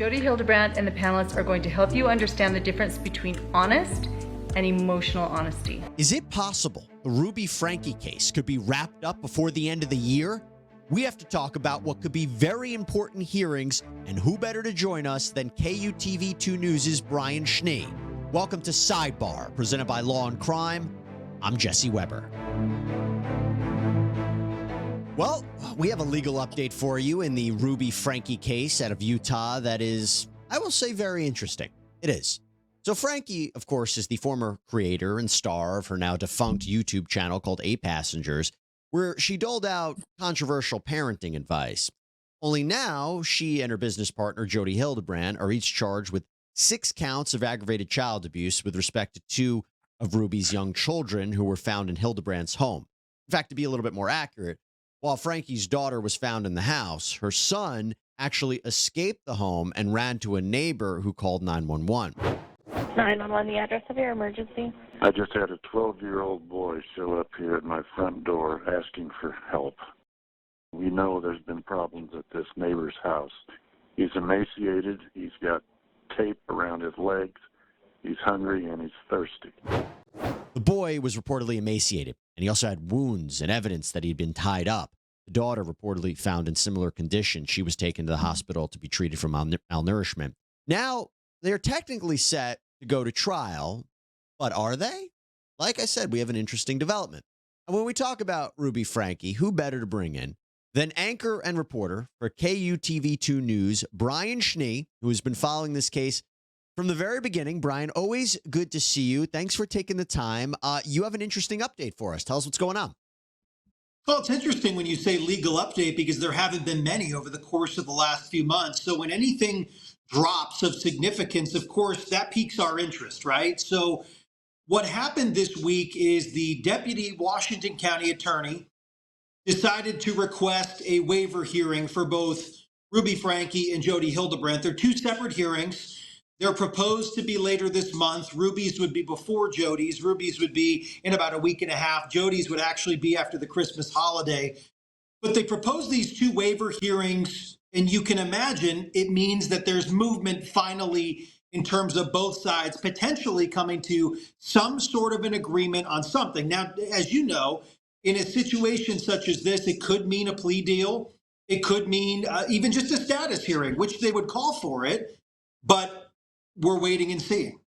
Jodi Hildebrandt and the panelists are going to help you understand the difference between honest and emotional honesty. Is it possible the Ruby Franke case could be wrapped up before the end of the year? We have to talk about what could be very important hearings, and who better to join us than KUTV2 News' Brian Schnee. Welcome to Sidebar, presented by Law&Crime. I'm Jesse Weber. Well, we have a legal update for you in the Ruby Franke case out of Utah that is, I will say, very interesting. It is. So Franke, of course, is the former creator and star of her now defunct YouTube channel called 8 Passengers, where she doled out controversial parenting advice. Only now, she and her business partner, Jodi Hildebrandt, are each charged with 6 counts of aggravated child abuse with respect to 2 of Ruby's young children who were found in Hildebrandt's home. In fact, to be a little bit more accurate, while Franke's daughter was found in the house, her son actually escaped the home and ran to a neighbor who called 911. 911, the address of your emergency? I just had a 12-year-old boy show up here at my front door asking for help. We know there's been problems at this neighbor's house. He's emaciated, he's got tape around his legs, he's hungry, and he's thirsty. The boy was reportedly emaciated, and he also had wounds and evidence that he'd been tied up. The daughter reportedly found in similar condition. She was taken to the hospital to be treated for malnourishment. Now, they're technically set to go to trial, but are they? Like I said, we have an interesting development. And when we talk about Ruby Franke, who better to bring in than anchor and reporter for KUTV2 News, Brian Schnee, who has been following this case from the very beginning. Brian, always good to see you. Thanks for taking the time. You have an interesting update for us. Tell us what's going on. Well, it's interesting when you say legal update because there haven't been many over the course of the last few months. So when anything drops of significance, of course, that piques our interest, right? So what happened this week is the deputy Washington County attorney decided to request a waiver hearing for both Ruby Franke and Jodi Hildebrandt. They're 2 separate hearings. They're proposed to be later this month. Ruby's would be before Jodi's. Ruby's would be in about a week and a half. Jodi's would actually be after the Christmas holiday. But they proposed these 2 waiver hearings, and you can imagine it means that there's movement finally in terms of both sides potentially coming to some sort of an agreement on something. Now, as you know, in a situation such as this, it could mean a plea deal. It could mean even just a status hearing, which they would call for it. But we're waiting and seeing.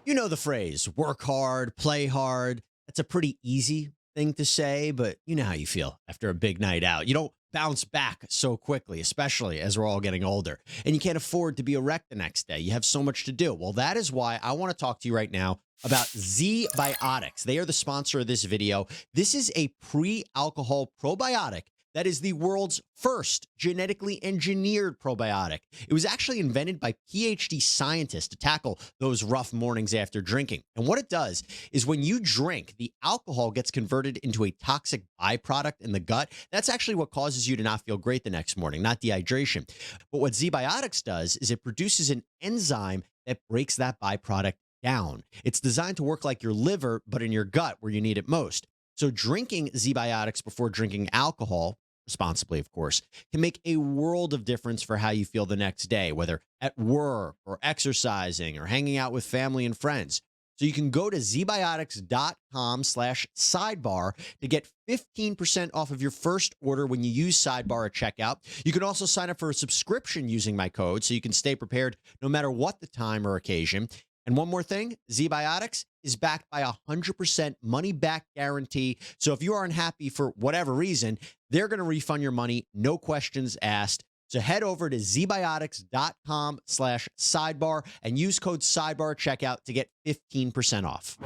You know the phrase, work hard, play hard. That's a pretty easy thing to say, but you know how you feel after a big night out. You don't bounce back so quickly, especially as we're all getting older. And you can't afford to be a wreck the next day. You have so much to do. Well, that is why I want to talk to you right now about ZBiotics. They are the sponsor of this video. This is a pre-alcohol probiotic that is the world's first genetically engineered probiotic. It was actually invented by PhD scientists to tackle those rough mornings after drinking. And what it does is when you drink, the alcohol gets converted into a toxic byproduct in the gut. That's actually what causes you to not feel great the next morning, not dehydration. But what ZBiotics does is it produces an enzyme that breaks that byproduct down. It's designed to work like your liver, but in your gut where you need it most. So drinking ZBiotics before drinking alcohol, responsibly, of course, can make a world of difference for how you feel the next day, whether at work or exercising or hanging out with family and friends. So you can go to zbiotics.com/sidebar to get 15% off of your first order when you use Sidebar at checkout. You can also sign up for a subscription using my code so you can stay prepared no matter what the time or occasion. And one more thing, ZBiotics is backed by a 100% money-back guarantee. So if you are unhappy for whatever reason, they're going to refund your money, no questions asked. So head over to zbiotics.com/sidebar and use code sidebar at checkout to get 15% off.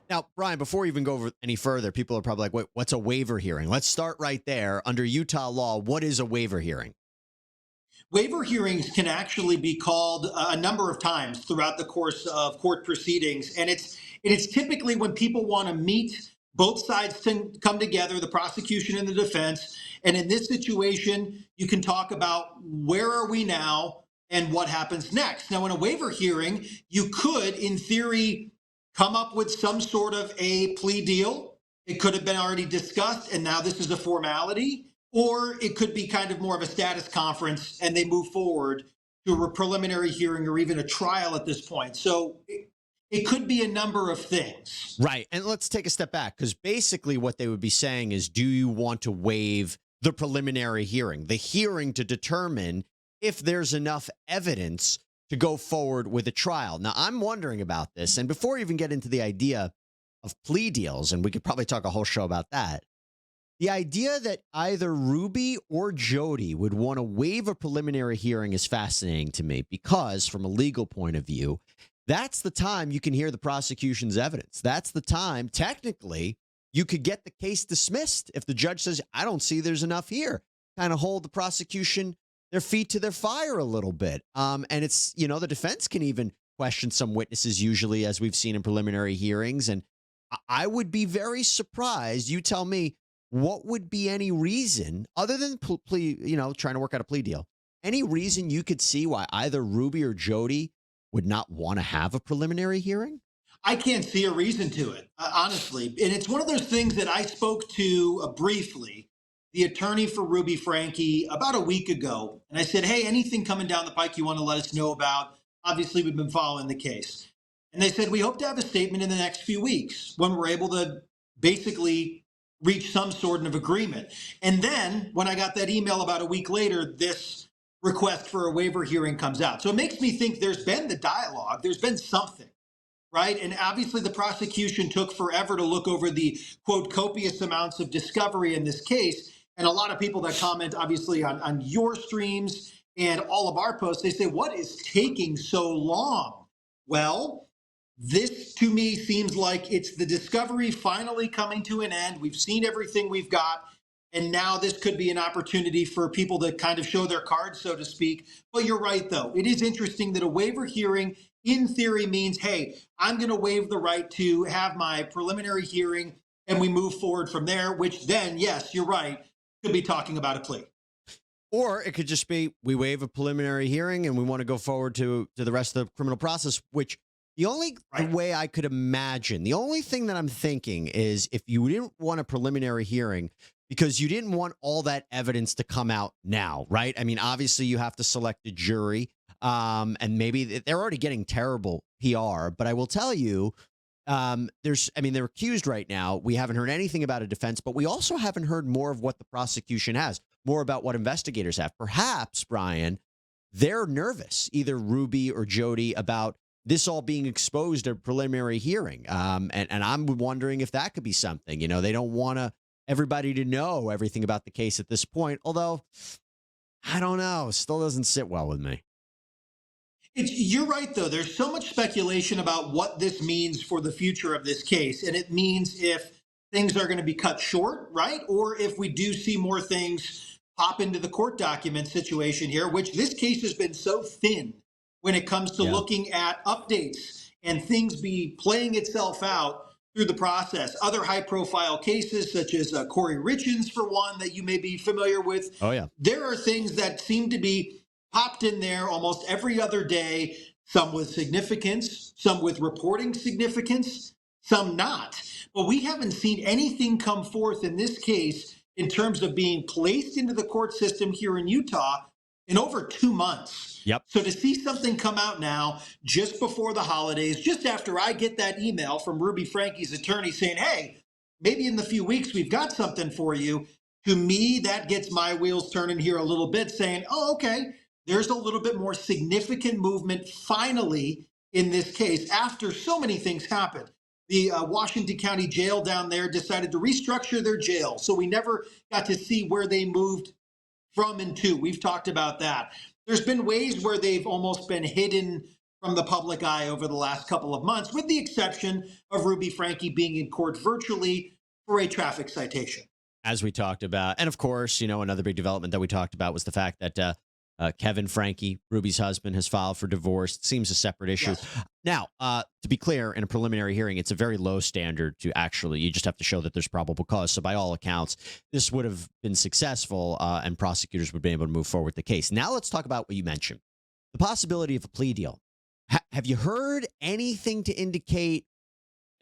Now, Brian, before we even go over any further, people are probably like, wait, what's a waiver hearing? Let's start right there. Under Utah law, what is a waiver hearing? Waiver hearings can actually be called a number of times throughout the course of court proceedings. And it's typically when people want to meet, both sides to come together, the prosecution and the defense. And in this situation, you can talk about where are we now and what happens next. Now, in a waiver hearing, you could, in theory, come up with some sort of a plea deal. It could have been already discussed, and now this is a formality. Or it could be kind of more of a status conference and they move forward to a preliminary hearing or even a trial at this point. So it could be a number of things. Right. And let's take a step back, because basically what they would be saying is, do you want to waive the preliminary hearing, the hearing to determine if there's enough evidence to go forward with a trial? Now, I'm wondering about this. And before we even get into the idea of plea deals, and we could probably talk a whole show about that, the idea that either Ruby or Jodi would want to waive a preliminary hearing is fascinating to me, because from a legal point of view, that's the time you can hear the prosecution's evidence. That's the time, technically, you could get the case dismissed if the judge says, I don't see there's enough here. Kind of hold the prosecution their feet to their fire a little bit. And it's, the defense can even question some witnesses, usually, as we've seen in preliminary hearings. And I would be very surprised. You tell me, what would be any reason, other than plea, trying to work out a plea deal, any reason you could see why either Ruby or Jodi would not want to have a preliminary hearing? I can't see a reason to it, honestly. And it's one of those things that I spoke to briefly, the attorney for Ruby Franke, about a week ago. And I said, hey, anything coming down the pike you want to let us know about? Obviously, we've been following the case. And they said, we hope to have a statement in the next few weeks when we're able to basically reach some sort of agreement. And then when I got that email about a week later, this request for a waiver hearing comes out. So it makes me think there's been the dialogue, there's been something, right? And obviously the prosecution took forever to look over the, quote, copious amounts of discovery in this case. And a lot of people that comment, obviously, on your streams and all of our posts, they say, what is taking so long? Well, this to me seems like it's the discovery finally coming to an end. We've seen everything we've got. And now this could be an opportunity for people to kind of show their cards, so to speak. But you're right, though. It is interesting that a waiver hearing, in theory, means, hey, I'm going to waive the right to have my preliminary hearing and we move forward from there, which then, yes, you're right, could be talking about a plea. Or it could just be, we waive a preliminary hearing and we want to go forward to the rest of the criminal process, which the only way I could imagine, the only thing that I'm thinking is, if you didn't want a preliminary hearing because you didn't want all that evidence to come out now, right? I mean, obviously you have to select a jury, and maybe they're already getting terrible PR, but I will tell you, they're accused right now. We haven't heard anything about a defense, but we also haven't heard more of what the prosecution has, more about what investigators have. Perhaps, Brian, they're nervous, either Ruby or Jodi, about this all being exposed at a preliminary hearing. And I'm wondering if that could be something. They don't want everybody to know everything about the case at this point, although I don't know, still doesn't sit well with me. You're right, though. There's so much speculation about what this means for the future of this case. And it means if things are going to be cut short, right? Or if we do see more things pop into the court document situation here, which this case has been so thin when it comes to looking at updates and things be playing itself out through the process. Other high-profile cases, such as Corey Richins, for one, that you may be familiar with. Oh, yeah. There are things that seem to be popped in there almost every other day, some with significance, some with reporting significance, some not. But we haven't seen anything come forth in this case in terms of being placed into the court system here in Utah in over 2 months. Yep. So to see something come out now, just before the holidays, just after I get that email from Ruby Franke's attorney saying, hey, maybe in the few weeks we've got something for you, to me, that gets my wheels turning here a little bit, saying, oh, okay, there's a little bit more significant movement finally in this case after so many things happened. The Washington County Jail down there decided to restructure their jail, so we never got to see where they moved from and to. We've talked about that. There's been ways where they've almost been hidden from the public eye over the last couple of months, with the exception of Ruby Franke being in court virtually for a traffic citation. As we talked about. And of course, another big development that we talked about was the fact that Kevin Franke, Ruby's husband, has filed for divorce. It seems a separate issue. Yes. Now, to be clear, in a preliminary hearing, it's a very low standard to actually, you just have to show that there's probable cause. So by all accounts, this would have been successful and prosecutors would be able to move forward with the case. Now let's talk about what you mentioned, the possibility of a plea deal. Have you heard anything to indicate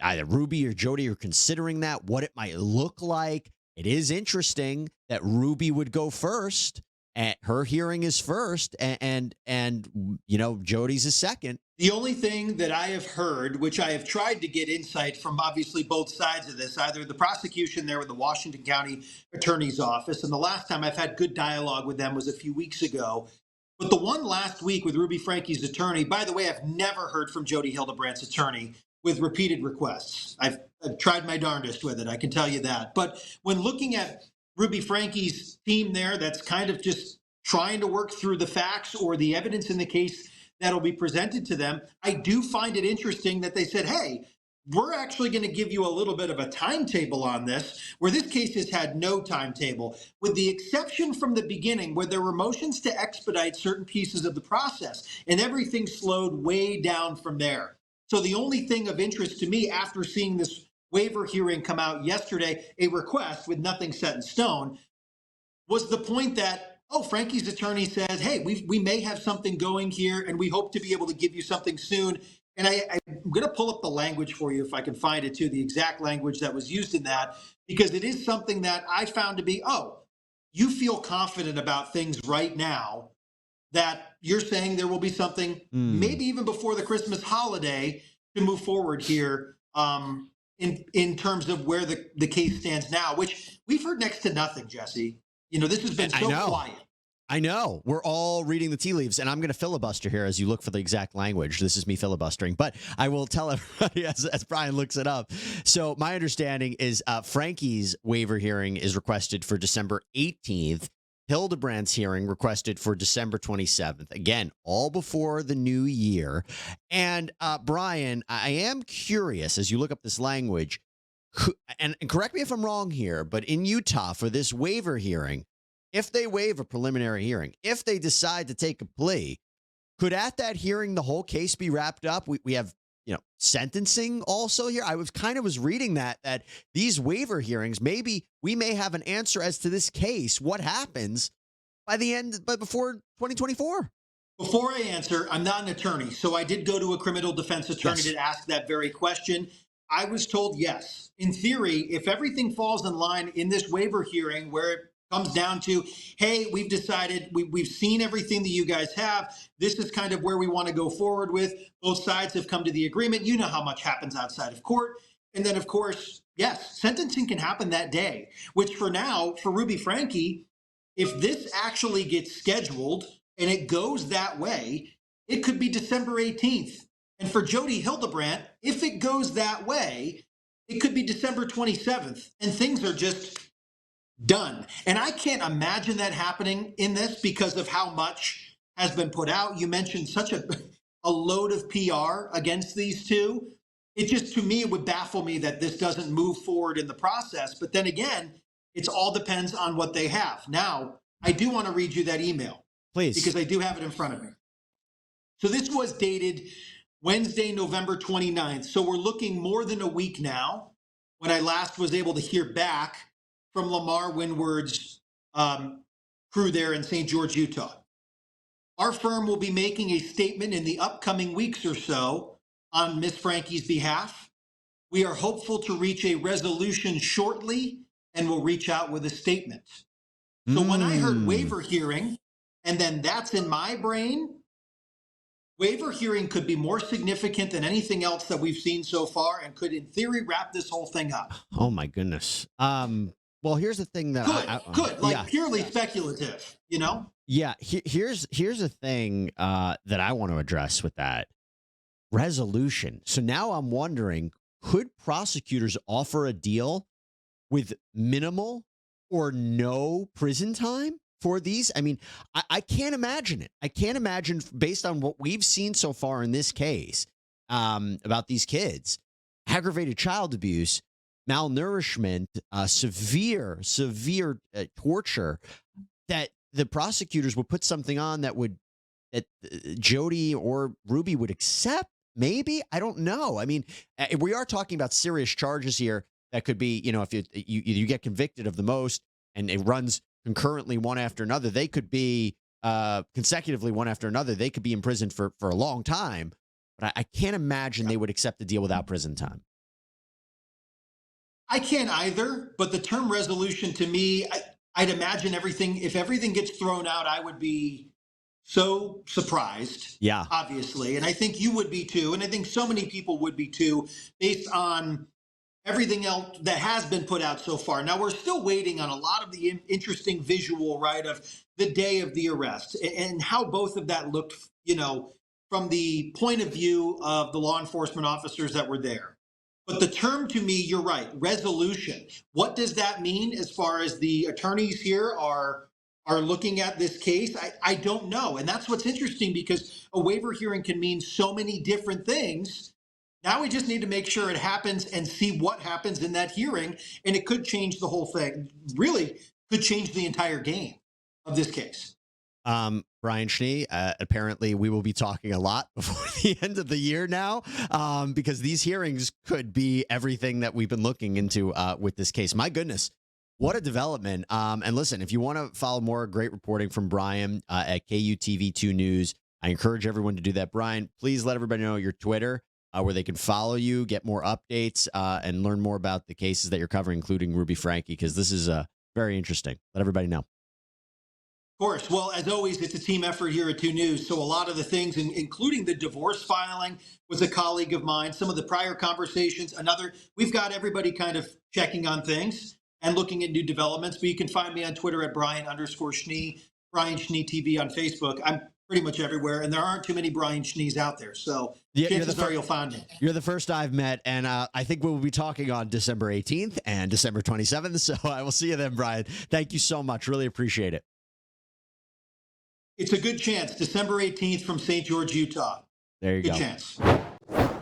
either Ruby or Jodi are considering that, what it might look like? It is interesting that Ruby would go first. And her hearing is first, and Jodi's is second. The only thing that I have heard, which I have tried to get insight from obviously both sides of this, either the prosecution there with the Washington County Attorney's Office, and the last time I've had good dialogue with them was a few weeks ago. But the one last week with Ruby Franke's attorney, by the way, I've never heard from Jodi Hildebrandt's attorney with repeated requests. I've tried my darndest with it, I can tell you that. But when looking at Ruby Franke's team there, that's kind of just trying to work through the facts or the evidence in the case that'll be presented to them, I do find it interesting that they said, hey, we're actually going to give you a little bit of a timetable on this, where this case has had no timetable, with the exception from the beginning where there were motions to expedite certain pieces of the process, and everything slowed way down from there. So the only thing of interest to me after seeing this waiver hearing come out yesterday, a request with nothing set in stone, was the point that, Franke's attorney says, hey, we may have something going here, and we hope to be able to give you something soon. And I'm going to pull up the language for you if I can find it, too, the exact language that was used in that, because it is something that I found to be, you feel confident about things right now that you're saying there will be something maybe even before the Christmas holiday to move forward here in terms of where the case stands now, which we've heard next to nothing, Jesse. This has been so quiet. I know. We're all reading the tea leaves, and I'm going to filibuster here as you look for the exact language. This is me filibustering, but I will tell everybody as Brian looks it up. So my understanding is Franke's waiver hearing is requested for December 18th. Hildebrandt's hearing requested for December 27th. Again, all before the new year. And Brian, I am curious as you look up this language, and correct me if I'm wrong here, but in Utah for this waiver hearing, if they waive a preliminary hearing, if they decide to take a plea, could at that hearing the whole case be wrapped up? We have, sentencing also here. I was reading that these waiver hearings, maybe we may have an answer as to this case. What happens before 2024? Before I answer, I'm not an attorney, so I did go to a criminal defense attorney to ask that very question. I was told yes. In theory, if everything falls in line in this waiver hearing where it comes down to, hey, we've decided, we've seen everything that you guys have, this is kind of where we want to go forward with, both sides have come to the agreement, you know how much happens outside of court. And then, of course, yes, sentencing can happen that day, which for now, for Ruby Franke, if this actually gets scheduled and it goes that way, it could be December 18th. And for Jodi Hildebrandt, if it goes that way, it could be December 27th, and things are just done. And I can't imagine that happening in this because of how much has been put out. You mentioned such a load of PR against these two. It just, to me, it would baffle me that this doesn't move forward in the process. But then again, it all depends on what they have. Now, I do want to read you that email. Please. Because I do have it in front of me. So this was dated Wednesday, November 29th. So we're looking more than a week now when I last was able to hear back from Lamar Windward's crew there in St. George, Utah. Our firm will be making a statement in the upcoming weeks or so on Ms. Franke's behalf. We are hopeful to reach a resolution shortly and will reach out with a statement. So when I heard waiver hearing, and then that's in my brain, waiver hearing could be more significant than anything else that we've seen so far and could, in theory, wrap this whole thing up. Oh, my goodness. Well, here's the thing that purely speculative, Yeah, here's a thing that I want to address with that resolution. So now I'm wondering, could prosecutors offer a deal with minimal or no prison time for these? I mean, I can't imagine it. I can't imagine, based on what we've seen so far in this case about these kids, aggravated child abuse, malnourishment, severe torture, that the prosecutors would put something on that Jodi or Ruby would accept. Maybe, I don't know. I mean, we are talking about serious charges here that could be, if you get convicted of the most and it runs concurrently one after another, they could be consecutively one after another. They could be in prison for a long time. But I can't imagine they would accept a deal without prison time. I can't either, but the term resolution to me, I'd imagine if everything gets thrown out, I would be so surprised. Yeah. Obviously. And I think you would be too. And I think so many people would be too, based on everything else that has been put out so far. Now, we're still waiting on a lot of the interesting visual, right, of the day of the arrest and how both of that looked, from the point of view of the law enforcement officers that were there. But the term, to me, you're right, resolution. What does that mean as far as the attorneys here are looking at this case? I don't know. And that's what's interesting, because a waiver hearing can mean so many different things. Now we just need to make sure it happens and see what happens in that hearing. And it could change the whole thing, really could change the entire game of this case. Brian Schnee, apparently we will be talking a lot before the end of the year now, because these hearings could be everything that we've been looking into with this case. My goodness, what a development. And listen, if you want to follow more great reporting from Brian at KUTV2 News, I encourage everyone to do that. Brian, please let everybody know your Twitter, where they can follow you, get more updates, and learn more about the cases that you're covering, including Ruby Franke, because this is very interesting. Let everybody know. Of course. Well, as always, it's a team effort here at 2 News. So a lot of the things, including the divorce filing, was a colleague of mine. Some of the prior conversations, we've got everybody kind of checking on things and looking at new developments. But you can find me on Twitter at Brian_Schnee, Brian Schnee TV on Facebook. I'm pretty much everywhere, and there aren't too many Brian Schnees out there. So chances are you'll find me. You're the first I've met, and I think we will be talking on December 18th and December 27th. So I will see you then, Brian. Thank you so much. Really appreciate it. It's a good chance. December 18th from St. George, Utah. There you go. Good chance.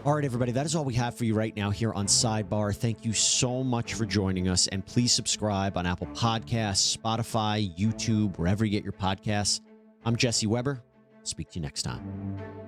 All right, everybody, that is all we have for you right now here on Sidebar. Thank you so much for joining us, and please subscribe on Apple Podcasts, Spotify, YouTube, wherever you get your podcasts. I'm Jesse Weber. Speak to you next time.